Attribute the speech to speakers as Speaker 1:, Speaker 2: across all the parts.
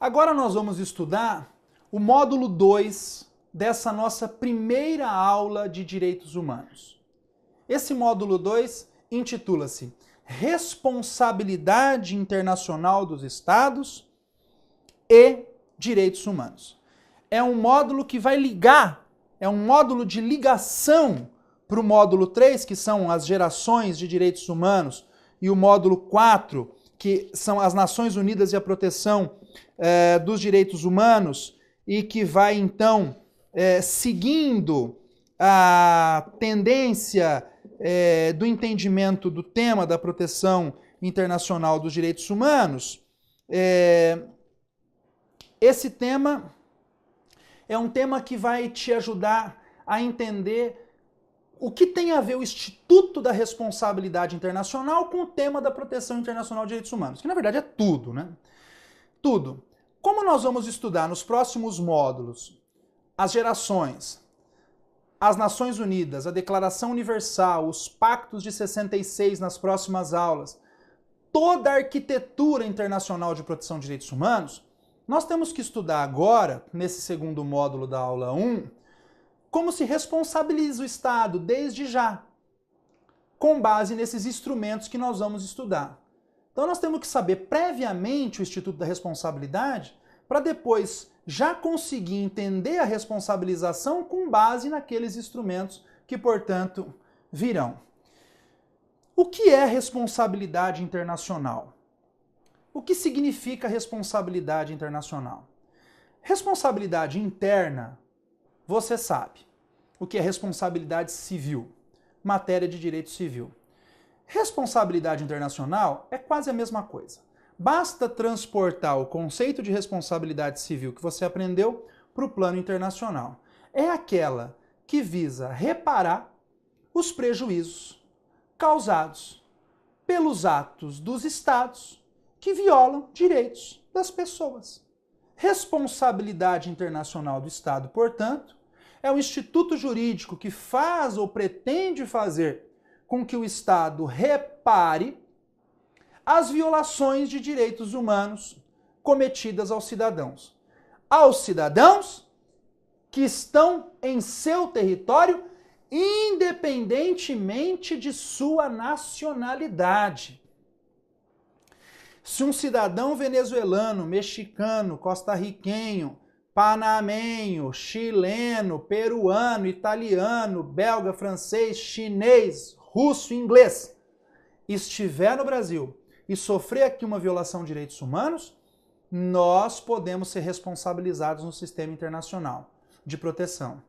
Speaker 1: Agora nós vamos estudar o módulo 2 dessa nossa primeira aula de Direitos Humanos. Esse módulo 2 intitula-se Responsabilidade Internacional dos Estados e Direitos Humanos. É um módulo que vai ligar, é um módulo de ligação para o módulo 3, que são as gerações de direitos humanos, e o módulo 4, que são as Nações Unidas e a proteção dos direitos humanos, e que vai então seguindo a tendência do entendimento do tema da proteção internacional dos direitos humanos. Esse tema é um tema que vai te ajudar a entender o que tem a ver o Instituto da Responsabilidade Internacional com o tema da proteção internacional de direitos humanos, que na verdade é tudo, né? Tudo. Como nós vamos estudar nos próximos módulos as gerações, as Nações Unidas, a Declaração Universal, os Pactos de 66 nas próximas aulas, toda a arquitetura internacional de proteção de direitos humanos, nós temos que estudar agora, nesse segundo módulo da aula 1, como se responsabiliza o Estado desde já, com base nesses instrumentos que nós vamos estudar. Então nós temos que saber previamente o Instituto da Responsabilidade para depois já conseguir entender a responsabilização com base naqueles instrumentos que, portanto, virão. O que é responsabilidade internacional? O que significa responsabilidade internacional? Responsabilidade interna, você sabe. O que é responsabilidade civil? Matéria de direito civil. Responsabilidade internacional é quase a mesma coisa. Basta transportar o conceito de responsabilidade civil que você aprendeu para o plano internacional. É aquela que visa reparar os prejuízos causados pelos atos dos Estados que violam direitos das pessoas. Responsabilidade internacional do Estado, portanto, é um instituto jurídico que faz ou pretende fazer com que o Estado repare as violações de direitos humanos cometidas aos cidadãos. Aos cidadãos que estão em seu território, independentemente de sua nacionalidade. Se um cidadão venezuelano, mexicano, costarriquenho, panamenho, chileno, peruano, italiano, belga, francês, chinês, russo, inglês, estiver no Brasil e sofrer aqui uma violação de direitos humanos, nós podemos ser responsabilizados no sistema internacional de proteção.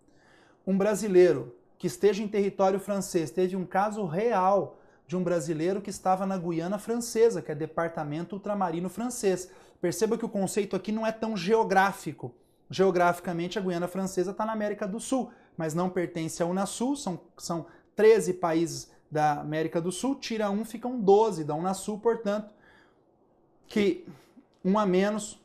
Speaker 1: Um brasileiro que esteja em território francês, teve um caso real de um brasileiro que estava na Guiana Francesa, que é departamento ultramarino francês. Perceba que o conceito aqui não é tão geográfico. Geograficamente, a Guiana Francesa está na América do Sul, mas não pertence à Unasul, são 13 países da América do Sul, tira um, ficam 12 da Unasul, portanto, que um a menos,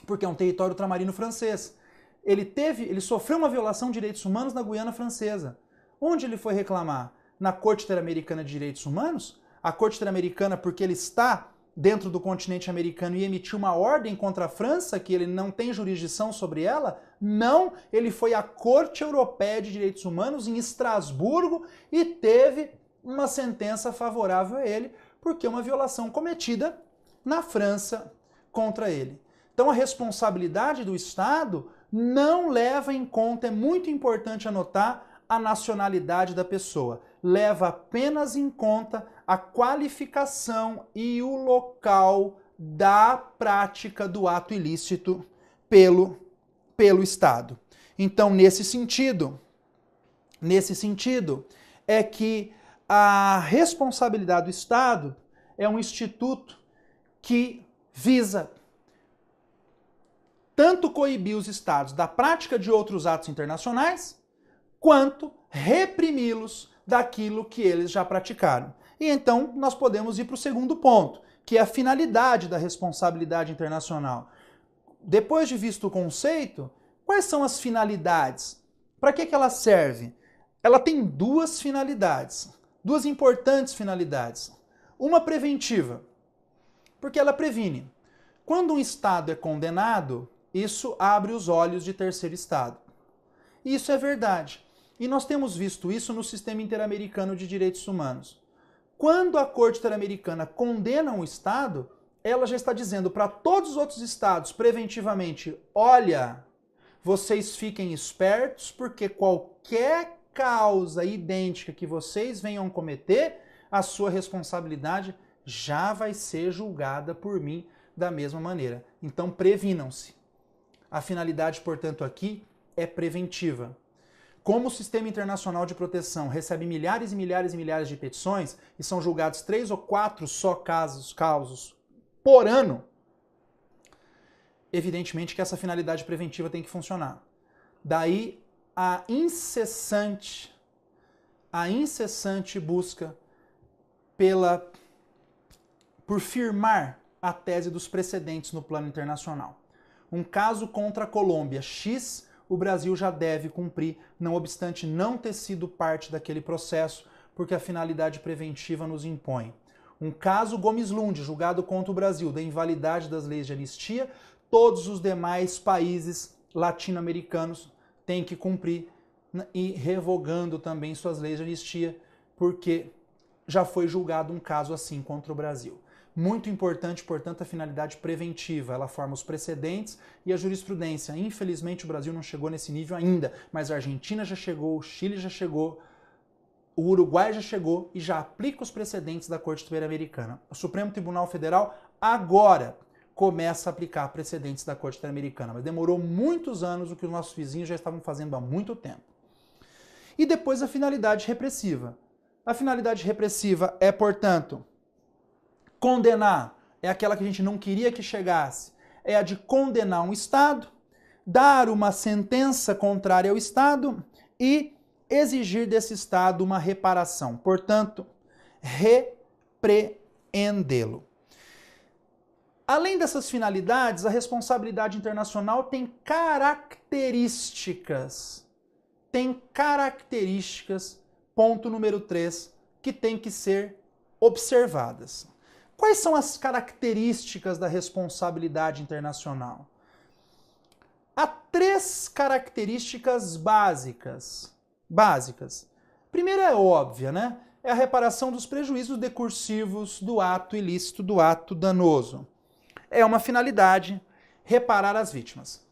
Speaker 1: porque é um território ultramarino francês. Ele sofreu uma violação de direitos humanos na Guiana Francesa. Onde ele foi reclamar? Na Corte Interamericana de Direitos Humanos? A Corte Interamericana, porque ele está dentro do continente americano e emitiu uma ordem contra a França, que ele não tem jurisdição sobre ela? Não, ele foi à Corte Europeia de Direitos Humanos, em Estrasburgo, e teve uma sentença favorável a ele, porque é uma violação cometida na França contra ele. Então a responsabilidade do Estado não leva em conta, é muito importante anotar, a nacionalidade da pessoa. Leva apenas em conta a qualificação e o local da prática do ato ilícito pelo Estado. Então, nesse sentido, é que a responsabilidade do Estado é um instituto que visa tanto coibir os Estados da prática de outros atos internacionais, quanto reprimi-los daquilo que eles já praticaram. E então nós podemos ir para o segundo ponto, que é a finalidade da responsabilidade internacional. Depois de visto o conceito, quais são as finalidades? Para que ela serve? ela tem duas finalidades, duas importantes finalidades. Uma preventiva, porque ela previne. Quando um Estado é condenado, isso abre os olhos de terceiro Estado. E isso é verdade. E nós temos visto isso no sistema interamericano de direitos humanos. Quando a Corte Interamericana condena um Estado, ela já está dizendo para todos os outros Estados, preventivamente, olha, vocês fiquem espertos, porque qualquer causa idêntica que vocês venham cometer, a sua responsabilidade já vai ser julgada por mim da mesma maneira. Então previnam-se. A finalidade, portanto, aqui é preventiva. Como o Sistema Internacional de Proteção recebe milhares e milhares e milhares de petições e são julgados 3 ou 4 só casos por ano, evidentemente que essa finalidade preventiva tem que funcionar. Daí a incessante busca por firmar a tese dos precedentes no plano internacional. Um caso contra a Colômbia X, o Brasil já deve cumprir, não obstante não ter sido parte daquele processo, porque a finalidade preventiva nos impõe. Um caso Gomes Lund, julgado contra o Brasil, da invalidade das leis de anistia, todos os demais países latino-americanos têm que cumprir e revogando também suas leis de anistia, porque já foi julgado um caso assim contra o Brasil. Muito importante, portanto, a finalidade preventiva. Ela forma os precedentes e a jurisprudência. Infelizmente, o Brasil não chegou nesse nível ainda, mas a Argentina já chegou, o Chile já chegou, o Uruguai já chegou e já aplica os precedentes da Corte Interamericana. O Supremo Tribunal Federal agora começa a aplicar precedentes da Corte Interamericana, mas demorou muitos anos, o que os nossos vizinhos já estavam fazendo há muito tempo. E depois a finalidade repressiva. A finalidade repressiva é, portanto, condenar, é aquela que a gente não queria que chegasse, é a de condenar um Estado, dar uma sentença contrária ao Estado e exigir desse Estado uma reparação. Portanto, repreendê-lo. Além dessas finalidades, a responsabilidade internacional tem características. Ponto número 3, que tem que ser observadas. Quais são as características da responsabilidade internacional? Há 3 características básicas. Primeira é óbvia, né? É a reparação dos prejuízos decursivos do ato ilícito, do ato danoso. É uma finalidade reparar as vítimas.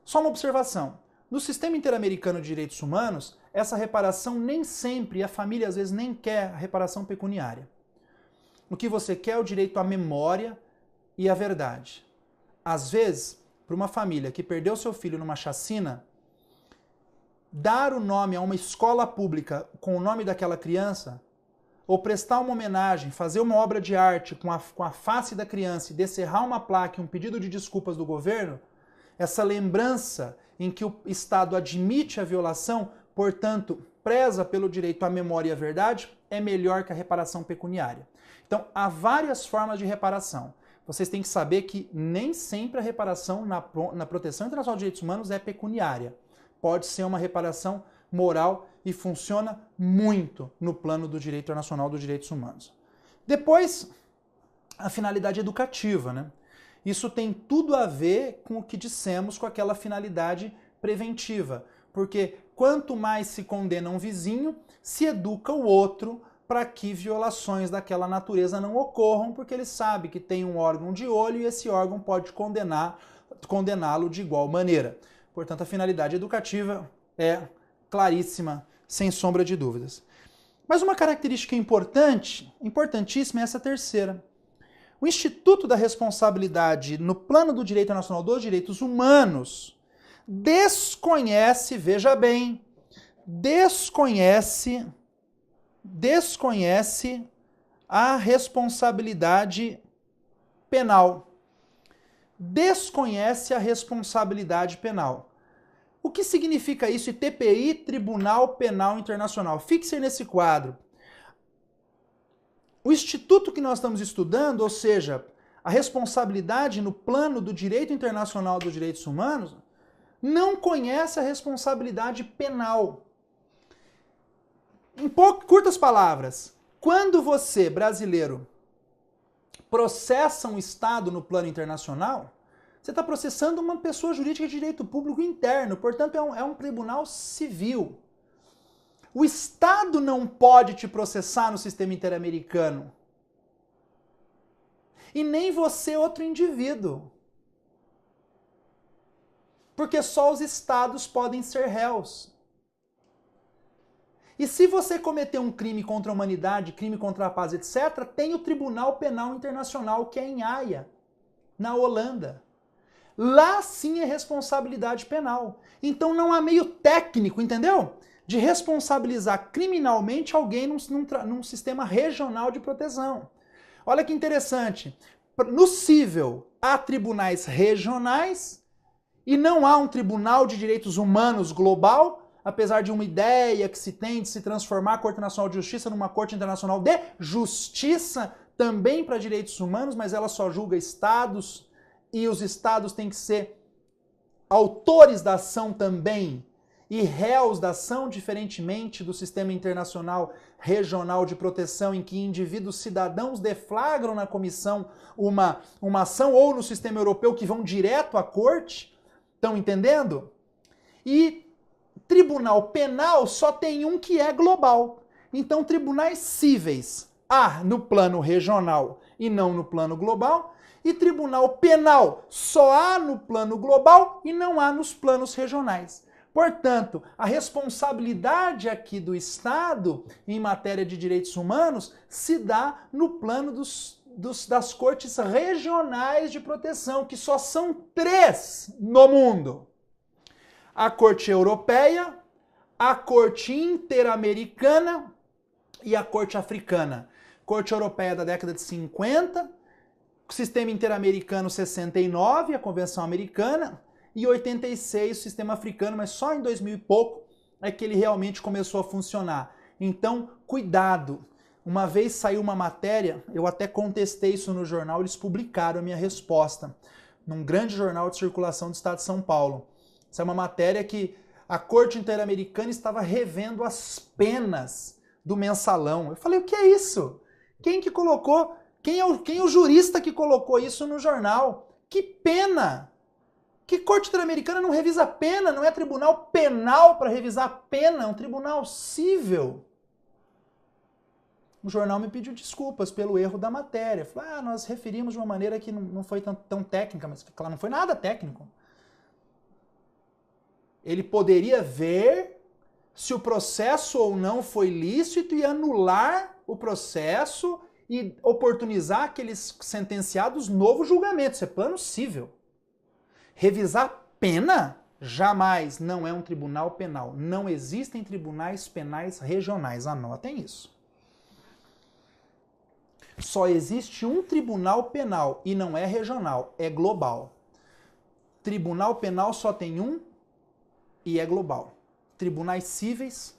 Speaker 1: Só uma observação. No Sistema Interamericano de Direitos Humanos, essa reparação nem sempre, a família às vezes nem quer a reparação pecuniária. O que você quer é o direito à memória e à verdade. Às vezes, para uma família que perdeu seu filho numa chacina, dar o nome a uma escola pública com o nome daquela criança, ou prestar uma homenagem, fazer uma obra de arte com a face da criança e descerrar uma placa e um pedido de desculpas do governo, essa lembrança em que o Estado admite a violação, portanto, preza pelo direito à memória e à verdade, é melhor que a reparação pecuniária. Então, há várias formas de reparação. Vocês têm que saber que nem sempre a reparação na Proteção Internacional de Direitos Humanos é pecuniária. Pode ser uma reparação moral e funciona muito no plano do direito internacional dos direitos humanos. Depois, a finalidade educativa, né? Isso tem tudo a ver com o que dissemos com aquela finalidade preventiva, porque quanto mais se condena um vizinho, se educa o outro para que violações daquela natureza não ocorram, porque ele sabe que tem um órgão de olho e esse órgão pode condená-lo de igual maneira. Portanto, a finalidade educativa é claríssima, sem sombra de dúvidas. Mas uma característica importantíssima é essa terceira. O Instituto da Responsabilidade no plano do direito nacional dos direitos humanos desconhece, veja bem, desconhece a responsabilidade penal. Desconhece a responsabilidade penal. O que significa isso? TPI, Tribunal Penal Internacional. Fixe nesse quadro. O instituto que nós estamos estudando, ou seja, a responsabilidade no plano do direito internacional dos direitos humanos, não conhece a responsabilidade penal. Em curtas palavras, quando você, brasileiro, processa um Estado no plano internacional, você está processando uma pessoa jurídica de direito público interno, portanto é um tribunal civil. O Estado não pode te processar no sistema interamericano. E nem você, outro indivíduo. Porque só os Estados podem ser réus. E se você cometer um crime contra a humanidade, crime contra a paz, etc., tem o Tribunal Penal Internacional, que é em Haia, na Holanda. Lá sim é responsabilidade penal. Então não há meio técnico, entendeu? De responsabilizar criminalmente alguém num sistema regional de proteção. Olha que interessante. No cível, há tribunais regionais e não há um tribunal de direitos humanos global, apesar de uma ideia que se tem de se transformar a Corte Nacional de Justiça numa Corte Internacional de Justiça também para direitos humanos, mas ela só julga estados e os estados têm que ser autores da ação também e réus da ação, diferentemente do sistema internacional regional de proteção, em que indivíduos cidadãos deflagram na comissão uma ação, ou no sistema europeu que vão direto à corte. Estão entendendo? E tribunal penal só tem um que é global. Então, tribunais cíveis há no plano regional e não no plano global, e tribunal penal só há no plano global e não há nos planos regionais. Portanto, a responsabilidade aqui do Estado em matéria de direitos humanos se dá no plano das cortes regionais de proteção, que só são 3 no mundo. A Corte Europeia, a Corte Interamericana e a Corte Africana. Corte Europeia da década de 50, Sistema Interamericano 69, a Convenção Americana, e 86 o Sistema Africano, mas só em 2000 e pouco é que ele realmente começou a funcionar. Então, cuidado. Uma vez saiu uma matéria, eu até contestei isso no jornal, eles publicaram a minha resposta, num grande jornal de circulação do estado de São Paulo. Essa é uma matéria que a Corte Interamericana estava revendo as penas do mensalão. Eu falei, o que é isso? Quem que colocou? Quem é o jurista que colocou isso no jornal? Que pena! Que Corte Interamericana não revisa pena? Não é tribunal penal para revisar pena, é um tribunal cível. O jornal me pediu desculpas pelo erro da matéria. Falou, nós referimos de uma maneira que não foi tão técnica, mas claro, não foi nada técnico. Ele poderia ver se o processo ou não foi lícito e anular o processo e oportunizar aqueles sentenciados novo julgamento. Isso é plano cível. Revisar pena? Jamais. Não é um tribunal penal. Não existem tribunais penais regionais. Anotem isso. Só existe um tribunal penal e não é regional, é global. Tribunal penal só tem um e é global. Tribunais cíveis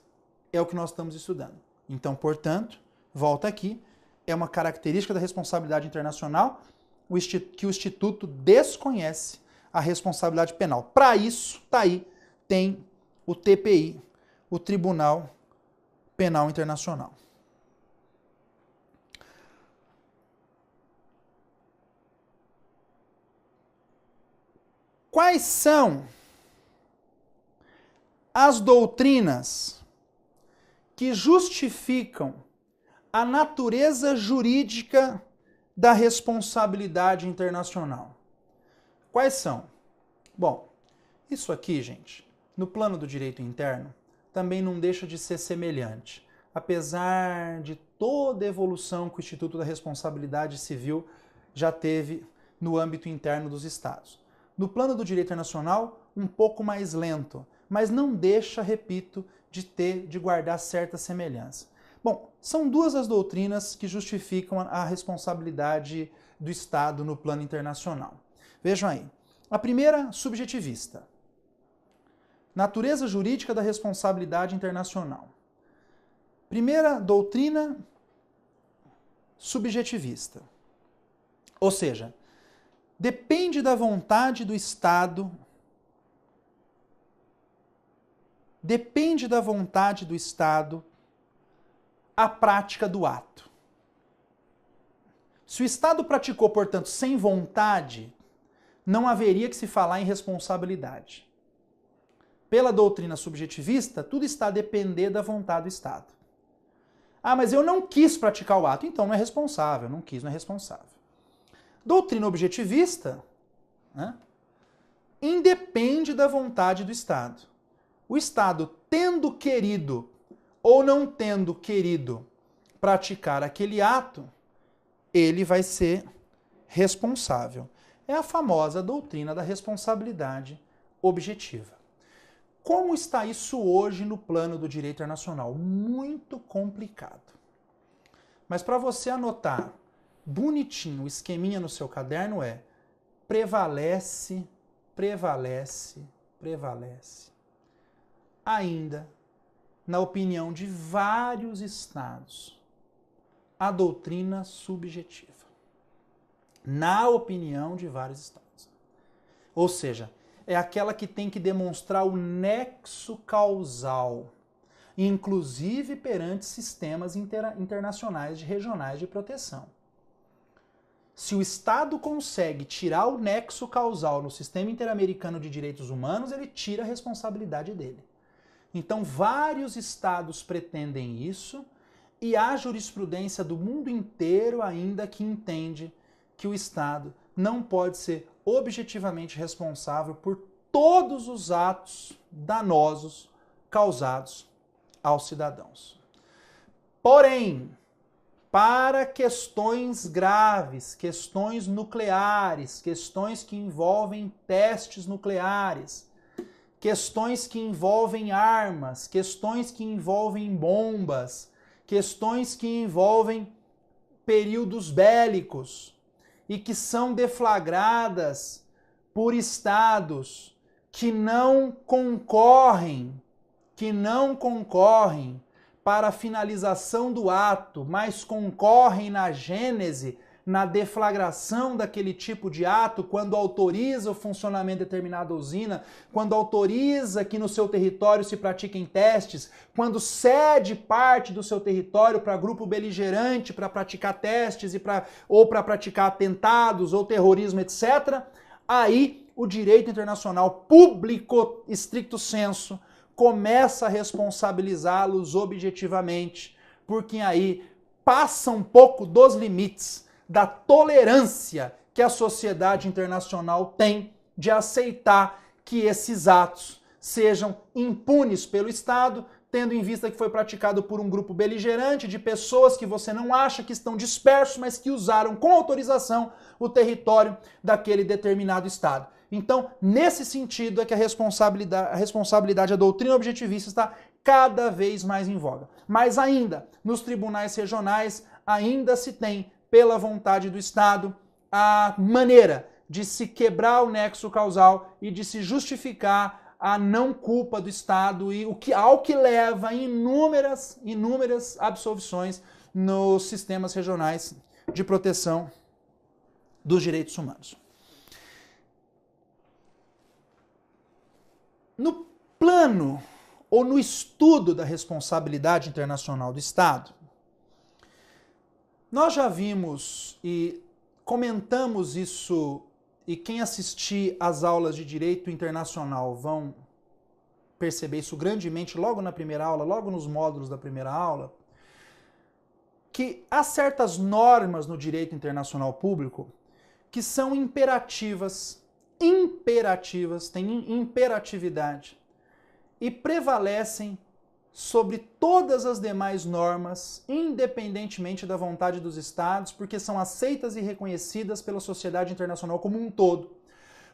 Speaker 1: é o que nós estamos estudando. Então, portanto, volta aqui, é uma característica da responsabilidade internacional que o Instituto desconhece a responsabilidade penal. Para isso, tá aí, tem o TPI, o Tribunal Penal Internacional. Quais são as doutrinas que justificam a natureza jurídica da responsabilidade internacional? Quais são? Bom, isso aqui, gente, no plano do direito interno, também não deixa de ser semelhante. Apesar de toda a evolução que o Instituto da Responsabilidade Civil já teve no âmbito interno dos Estados. No plano do direito internacional, um pouco mais lento, mas não deixa, repito, de guardar certa semelhança. Bom, são 2 as doutrinas que justificam a responsabilidade do Estado no plano internacional. Vejam aí. A primeira, subjetivista. Natureza jurídica da responsabilidade internacional. Primeira doutrina, subjetivista. Ou seja, depende da vontade do Estado, a prática do ato. Se o Estado praticou, portanto, sem vontade, não haveria que se falar em responsabilidade. Pela doutrina subjetivista, tudo está a depender da vontade do Estado. Ah, mas eu não quis praticar o ato, então não é responsável. Não quis, não é responsável. Doutrina objetivista, né, independe da vontade do Estado. O Estado, tendo querido ou não tendo querido praticar aquele ato, ele vai ser responsável. É a famosa doutrina da responsabilidade objetiva. Como está isso hoje no plano do direito internacional? Muito complicado. Mas para você anotar bonitinho o esqueminha no seu caderno é prevalece, prevalece, prevalece. Ainda, na opinião de vários estados, a doutrina subjetiva. Na opinião de vários estados. Ou seja, é aquela que tem que demonstrar o nexo causal, inclusive perante sistemas internacionais de regionais de proteção. Se o Estado consegue tirar o nexo causal no sistema interamericano de direitos humanos, ele tira a responsabilidade dele. Então, vários estados pretendem isso e há jurisprudência do mundo inteiro ainda que entende que o Estado não pode ser objetivamente responsável por todos os atos danosos causados aos cidadãos. Porém, para questões graves, questões nucleares, questões que envolvem testes nucleares, questões que envolvem armas, questões que envolvem bombas, questões que envolvem períodos bélicos, e que são deflagradas por estados que não concorrem para a finalização do ato, mas concorrem na gênese, na deflagração daquele tipo de ato, quando autoriza o funcionamento de determinada usina, quando autoriza que no seu território se pratiquem testes, quando cede parte do seu território para grupo beligerante para praticar testes ou para praticar atentados ou terrorismo, etc., aí o direito internacional público, stricto sensu, começa a responsabilizá-los objetivamente, porque aí passa um pouco dos limites da tolerância que a sociedade internacional tem de aceitar que esses atos sejam impunes pelo Estado, tendo em vista que foi praticado por um grupo beligerante de pessoas que você não acha que estão dispersos, mas que usaram com autorização o território daquele determinado Estado. Então, nesse sentido é que a responsabilidade, a doutrina objetivista está cada vez mais em voga. Mas ainda, nos tribunais regionais, ainda se tem, pela vontade do Estado, a maneira de se quebrar o nexo causal e de se justificar a não culpa do Estado e ao que leva a inúmeras absolvições nos sistemas regionais de proteção dos direitos humanos. No plano ou no estudo da responsabilidade internacional do Estado, nós já vimos e comentamos isso, e quem assistir às aulas de direito internacional vão perceber isso grandemente logo na primeira aula, logo nos módulos da primeira aula, que há certas normas no direito internacional público que são imperativas, têm imperatividade e prevalecem sobre todas as demais normas, independentemente da vontade dos Estados, porque são aceitas e reconhecidas pela sociedade internacional como um todo,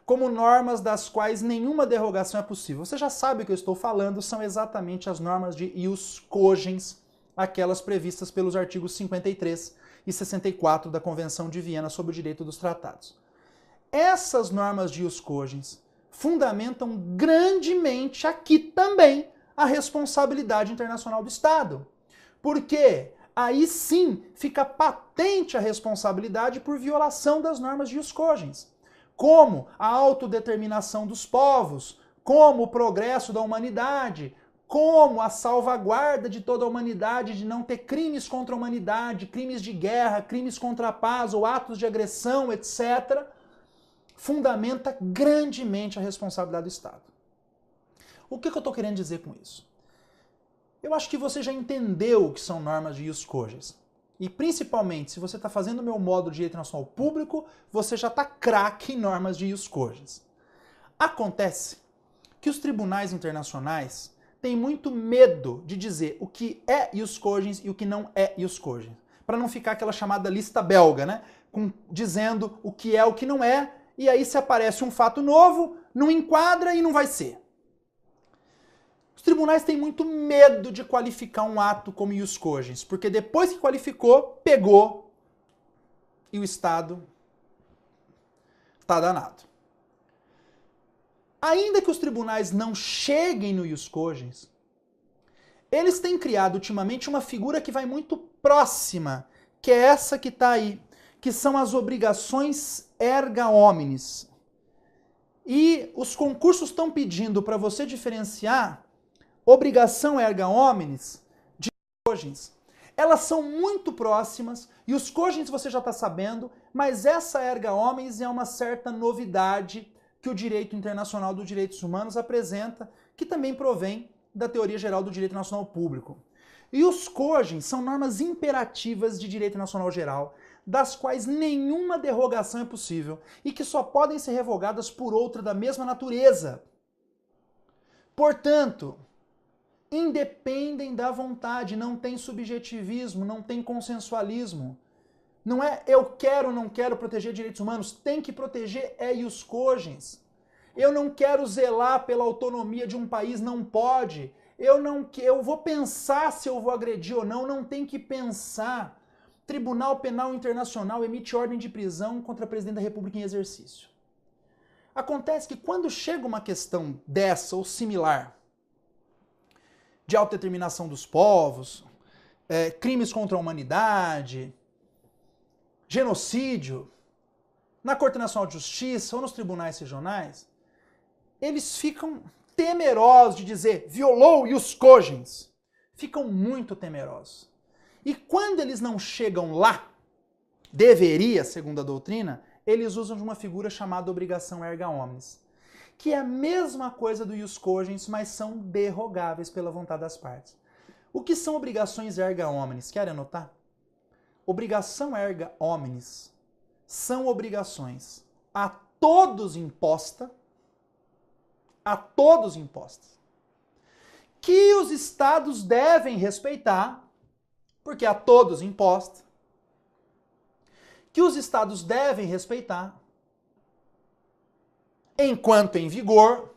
Speaker 1: como normas das quais nenhuma derrogação é possível. Você já sabe o que eu estou falando, são exatamente as normas de ius cogens, aquelas previstas pelos artigos 53 e 64 da Convenção de Viena sobre o Direito dos Tratados. Essas normas de ius cogens fundamentam grandemente aqui também a responsabilidade internacional do Estado. Porque aí sim fica patente a responsabilidade por violação das normas de ius cogens, como a autodeterminação dos povos, como o progresso da humanidade, como a salvaguarda de toda a humanidade, de não ter crimes contra a humanidade, crimes de guerra, crimes contra a paz ou atos de agressão, etc., fundamenta grandemente a responsabilidade do Estado. O que eu estou querendo dizer com isso? Eu acho que você já entendeu o que são normas de ius cogens. E principalmente, se você está fazendo o meu módulo de direito internacional público, você já está craque em normas de ius cogens. Acontece que os tribunais internacionais têm muito medo de dizer o que é ius cogens e o que não é ius cogens. Para não ficar aquela chamada lista belga, né? Dizendo o que é, o que não é, e aí se aparece um fato novo, não enquadra e não vai ser. Os tribunais têm muito medo de qualificar um ato como ius cogens, porque depois que qualificou, pegou e o Estado está danado. Ainda que os tribunais não cheguem no ius cogens, eles têm criado ultimamente uma figura que vai muito próxima, que é essa que está aí, que são as obrigações erga omnes. E os concursos estão pedindo para você diferenciar obrigação erga omnes de cogens. Elas são muito próximas, e os cogens você já está sabendo, mas essa erga omnes é uma certa novidade que o direito internacional dos direitos humanos apresenta, que também provém da teoria geral do direito nacional público. E os cogens são normas imperativas de direito nacional geral, das quais nenhuma derrogação é possível e que só podem ser revogadas por outra da mesma natureza. Portanto, independem da vontade, não tem subjetivismo, não tem consensualismo. Não é eu quero ou não quero proteger direitos humanos, tem que proteger ius cogens. Eu não quero zelar pela autonomia de um país, não pode. Eu vou pensar se eu vou agredir ou não, não tem que pensar. Tribunal Penal Internacional emite ordem de prisão contra o presidente da República em exercício. Acontece que quando chega uma questão dessa ou similar, de autodeterminação dos povos, crimes contra a humanidade, genocídio, na Corte Nacional de Justiça ou nos tribunais regionais, eles ficam temerosos de dizer violou ius cogens. Ficam muito temerosos. E quando eles não chegam lá, deveria, segundo a doutrina, eles usam de uma figura chamada obrigação erga omnes, que é a mesma coisa do ius cogens, mas são derrogáveis pela vontade das partes. O que são obrigações erga omnes? Querem anotar? Obrigação erga omnes são obrigações a todos impostas, que os estados devem respeitar, porque a todos imposta, que os estados devem respeitar, enquanto em vigor,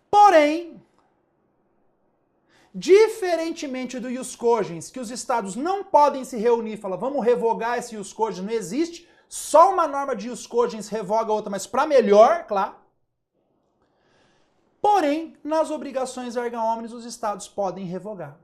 Speaker 1: porém, diferentemente do ius cogens, que os estados não podem se reunir e falar, vamos revogar esse ius cogens, não existe, só uma norma de ius cogens revoga a outra, mas para melhor, claro. Porém, nas obrigações erga omnes, os estados podem revogar.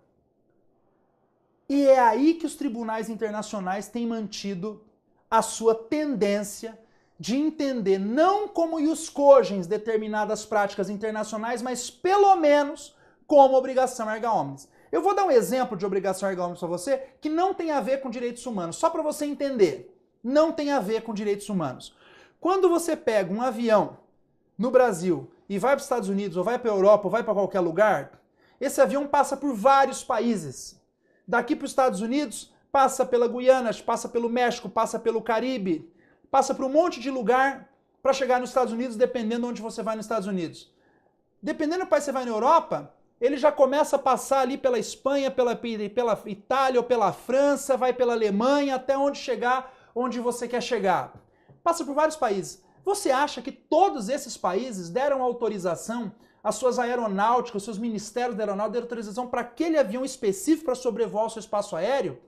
Speaker 1: E é aí que os tribunais internacionais têm mantido a sua tendência de entender não como ius cogens determinadas práticas internacionais, mas pelo menos como obrigação erga omnes. Eu vou dar um exemplo de obrigação erga omnes para você que não tem a ver com direitos humanos, só para você entender. Não tem a ver com direitos humanos. Quando você pega um avião no Brasil e vai para os Estados Unidos, ou vai para a Europa, ou vai para qualquer lugar, esse avião passa por vários países. Daqui para os Estados Unidos, passa pela Guiana, passa pelo México, passa pelo Caribe, passa por um monte de lugar para chegar nos Estados Unidos, dependendo de onde você vai nos Estados Unidos. Dependendo do país que você vai na Europa, ele já começa a passar ali pela Espanha, pela Itália ou pela França, vai pela Alemanha, até onde chegar, onde você quer chegar. Passa por vários países. Você acha que todos esses países deram autorização às suas aeronáuticas, aos seus ministérios da aeronáutica, deram autorização para aquele avião específico para sobrevoar o seu espaço aéreo?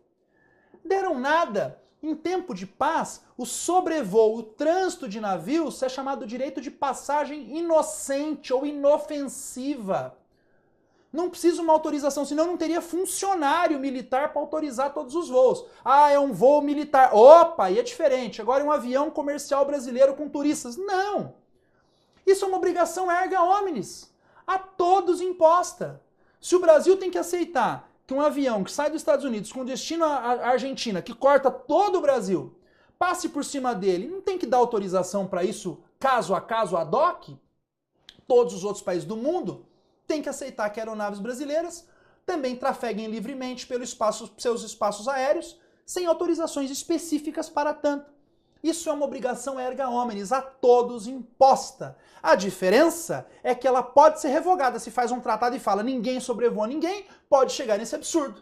Speaker 1: Deram nada. Em tempo de paz, o sobrevoo, o trânsito de navios é chamado direito de passagem inocente ou inofensiva. Não precisa uma autorização, senão não teria funcionário militar para autorizar todos os voos. Ah, é um voo militar. Opa, aí é diferente. Agora é um avião comercial brasileiro com turistas. Não! Isso é uma obrigação erga omnes. a todos imposta. Se o Brasil tem que aceitar que um avião que sai dos Estados Unidos com destino à Argentina, que corta todo o Brasil, passe por cima dele, não tem que dar autorização para isso, caso a caso, ad hoc? Todos os outros países do mundo têm que aceitar que aeronaves brasileiras também trafeguem livremente pelos seus espaços aéreos, sem autorizações específicas para tanto. Isso é uma obrigação erga omnes, a todos imposta. A diferença é que ela pode ser revogada. Se faz um tratado e fala ninguém sobrevoa ninguém, pode chegar nesse absurdo.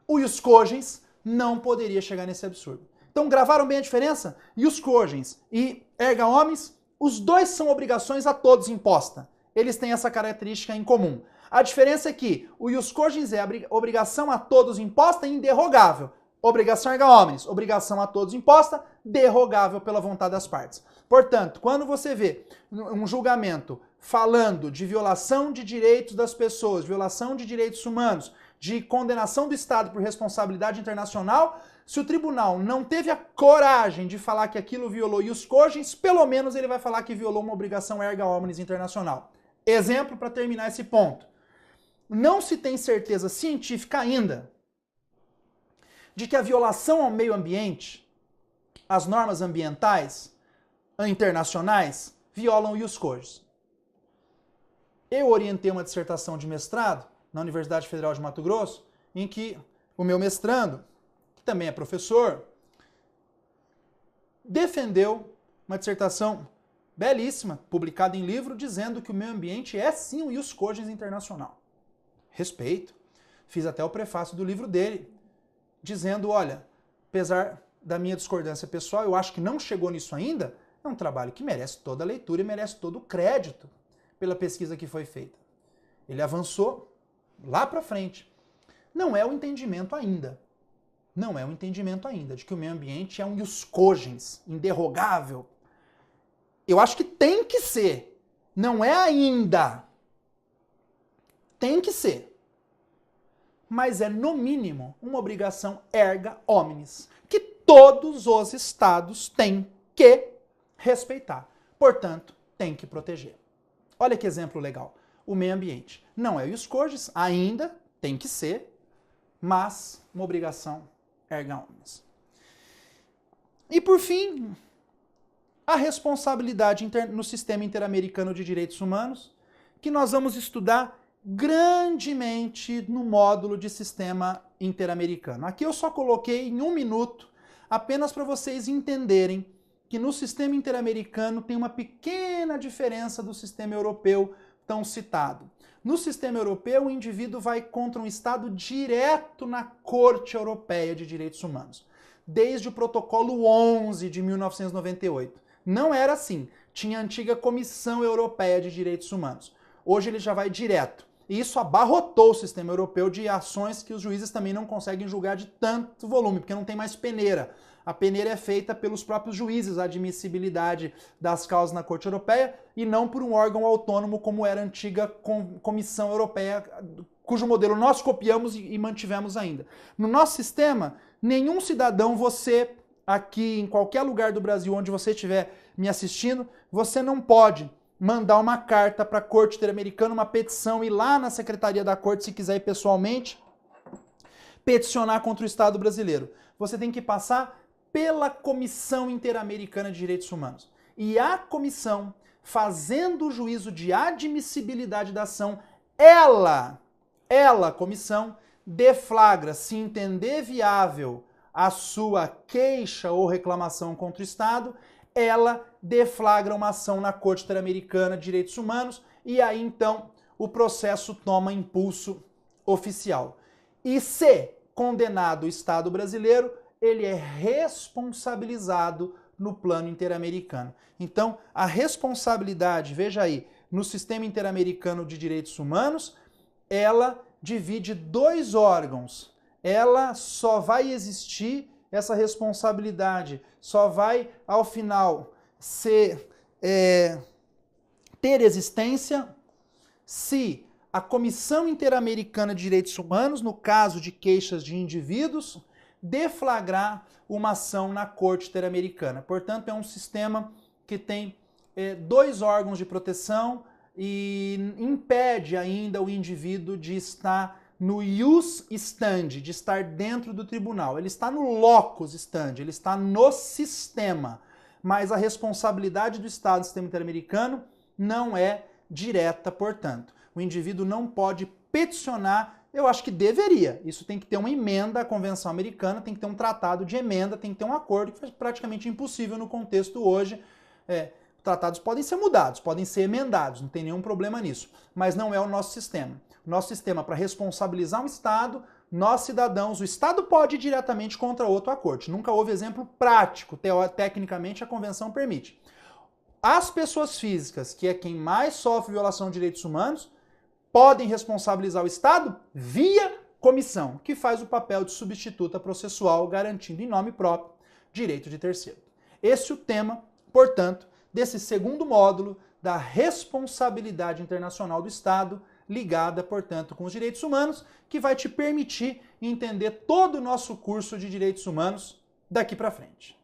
Speaker 1: O ius cogens não poderia chegar nesse absurdo. Então gravaram bem a diferença? Ius cogens e erga omnes, os dois são obrigações a todos imposta. Eles têm essa característica em comum. A diferença é que o ius cogens é a obrigação a todos imposta e inderrogável. Obrigação erga omnes, obrigação a todos imposta, derrogável pela vontade das partes. Portanto, quando você vê um julgamento falando de violação de direitos das pessoas, violação de direitos humanos, de condenação do Estado por responsabilidade internacional, se o tribunal não teve a coragem de falar que aquilo violou ius cogens, pelo menos ele vai falar que violou uma obrigação erga omnes internacional. Exemplo para terminar esse ponto. Não se tem certeza científica ainda de que a violação ao meio ambiente, as normas ambientais internacionais, violam o ius cogens. Eu orientei uma dissertação de mestrado na Universidade Federal de Mato Grosso, em que o meu mestrando, que também é professor, defendeu uma dissertação belíssima, publicada em livro, dizendo que o meio ambiente é sim o ius cogens internacional. Respeito. Fiz até o prefácio do livro dele, dizendo, olha, apesar da minha discordância pessoal, eu acho que não chegou nisso ainda, é um trabalho que merece toda a leitura e merece todo o crédito pela pesquisa que foi feita. Ele avançou lá para frente. Não é o entendimento ainda. Não é o entendimento ainda de que o meio ambiente é um ius cogens, inderrogável. Eu acho que tem que ser. Não é ainda. Tem que ser. Mas é, no mínimo, uma obrigação erga omnes, que todos os estados têm que respeitar. Portanto, tem que proteger. Olha que exemplo legal. O meio ambiente não é o ius cogens, ainda tem que ser, mas uma obrigação erga omnes. E, por fim, a responsabilidade no sistema interamericano de direitos humanos, que nós vamos estudar grandemente no módulo de sistema interamericano. Aqui eu só coloquei em 1 minuto, apenas para vocês entenderem que no sistema interamericano tem uma pequena diferença do sistema europeu tão citado. No sistema europeu, o indivíduo vai contra um Estado direto na Corte Europeia de Direitos Humanos, desde o Protocolo 11 de 1998. Não era assim. Tinha a antiga Comissão Europeia de Direitos Humanos. Hoje ele já vai direto. E isso abarrotou o sistema europeu de ações que os juízes também não conseguem julgar de tanto volume, porque não tem mais peneira. A peneira é feita pelos próprios juízes, a admissibilidade das causas na Corte Europeia, e não por um órgão autônomo como era a antiga Comissão Europeia, cujo modelo nós copiamos e mantivemos ainda. No nosso sistema, nenhum cidadão, você aqui em qualquer lugar do Brasil onde você estiver me assistindo, você não pode mandar uma carta para a Corte Interamericana, uma petição, ir lá na Secretaria da Corte, se quiser ir pessoalmente, peticionar contra o Estado brasileiro. Você tem que passar pela Comissão Interamericana de Direitos Humanos. E a comissão, fazendo o juízo de admissibilidade da ação, ela, a comissão, deflagra, se entender viável a sua queixa ou reclamação contra o Estado, ela deflagra uma ação na Corte Interamericana de Direitos Humanos e aí então o processo toma impulso oficial. E se condenado o Estado brasileiro, ele é responsabilizado no plano interamericano. Então, a responsabilidade, veja aí, no sistema interamericano de direitos humanos, ela divide 2 órgãos. Ela só vai existir, essa responsabilidade só vai, ao final, ter existência se a Comissão Interamericana de Direitos Humanos, no caso de queixas de indivíduos, deflagrar uma ação na Corte Interamericana. Portanto, é um sistema que tem 2 órgãos de proteção, e impede ainda o indivíduo de estar no ius standi, de estar dentro do tribunal. Ele está no locus standi, ele está no sistema. Mas a responsabilidade do Estado do sistema interamericano não é direta, portanto. O indivíduo não pode peticionar, eu acho que deveria. Isso tem que ter uma emenda à Convenção Americana, tem que ter um tratado de emenda, tem que ter um acordo, que é praticamente impossível no contexto hoje. Tratados podem ser mudados, podem ser emendados, não tem nenhum problema nisso. Mas não é o nosso sistema. O nosso sistema, para responsabilizar um Estado, nós cidadãos, o Estado pode ir diretamente contra outro à corte. Nunca houve exemplo prático, tecnicamente a Convenção permite. As pessoas físicas, que é quem mais sofre violação de direitos humanos, podem responsabilizar o Estado via comissão, que faz o papel de substituta processual, garantindo em nome próprio direito de terceiro. Esse é o tema, portanto, desse segundo módulo da responsabilidade internacional do Estado, ligada, portanto, com os direitos humanos, que vai te permitir entender todo o nosso curso de direitos humanos daqui para frente.